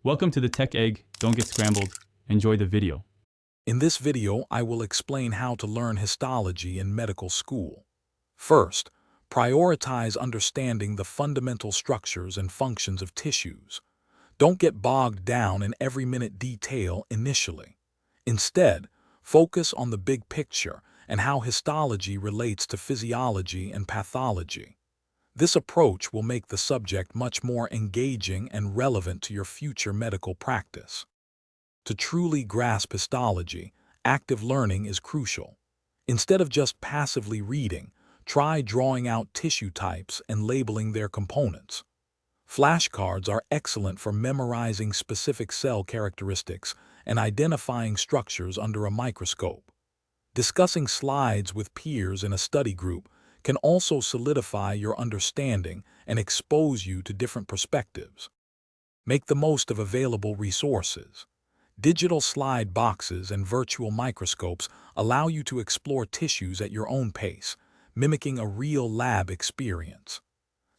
Welcome to the Tech Egg. Don't get scrambled. Enjoy the video. In this video, I will explain how to learn histology in medical school. First, prioritize understanding the fundamental structures and functions of tissues. Don't get bogged down in every minute detail initially. Instead, focus on the big picture and how histology relates to physiology and pathology. This approach will make the subject much more engaging and relevant to your future medical practice. To truly grasp histology, active learning is crucial. Instead of just passively reading, try drawing out tissue types and labeling their components. Flashcards are excellent for memorizing specific cell characteristics and identifying structures under a microscope. Discussing slides with peers in a study group can also solidify your understanding and expose you to different perspectives. Make the most of available resources. Digital slide boxes and virtual microscopes allow you to explore tissues at your own pace, mimicking a real lab experience.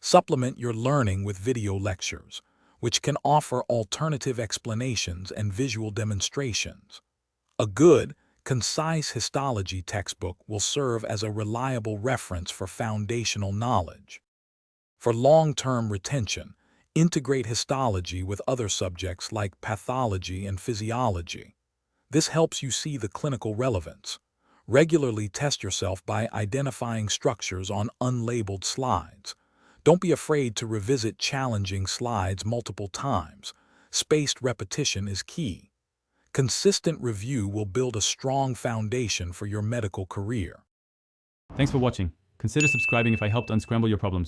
Supplement your learning with video lectures, which can offer alternative explanations and visual demonstrations. A good, concise histology textbook will serve as a reliable reference for foundational knowledge. For long-term retention, integrate histology with other subjects like pathology and physiology. This helps you see the clinical relevance. Regularly test yourself by identifying structures on unlabeled slides. Don't be afraid to revisit challenging slides multiple times. Spaced repetition is key. Consistent review will build a strong foundation for your medical career. Thanks for watching. Consider subscribing if I helped unscramble your problems.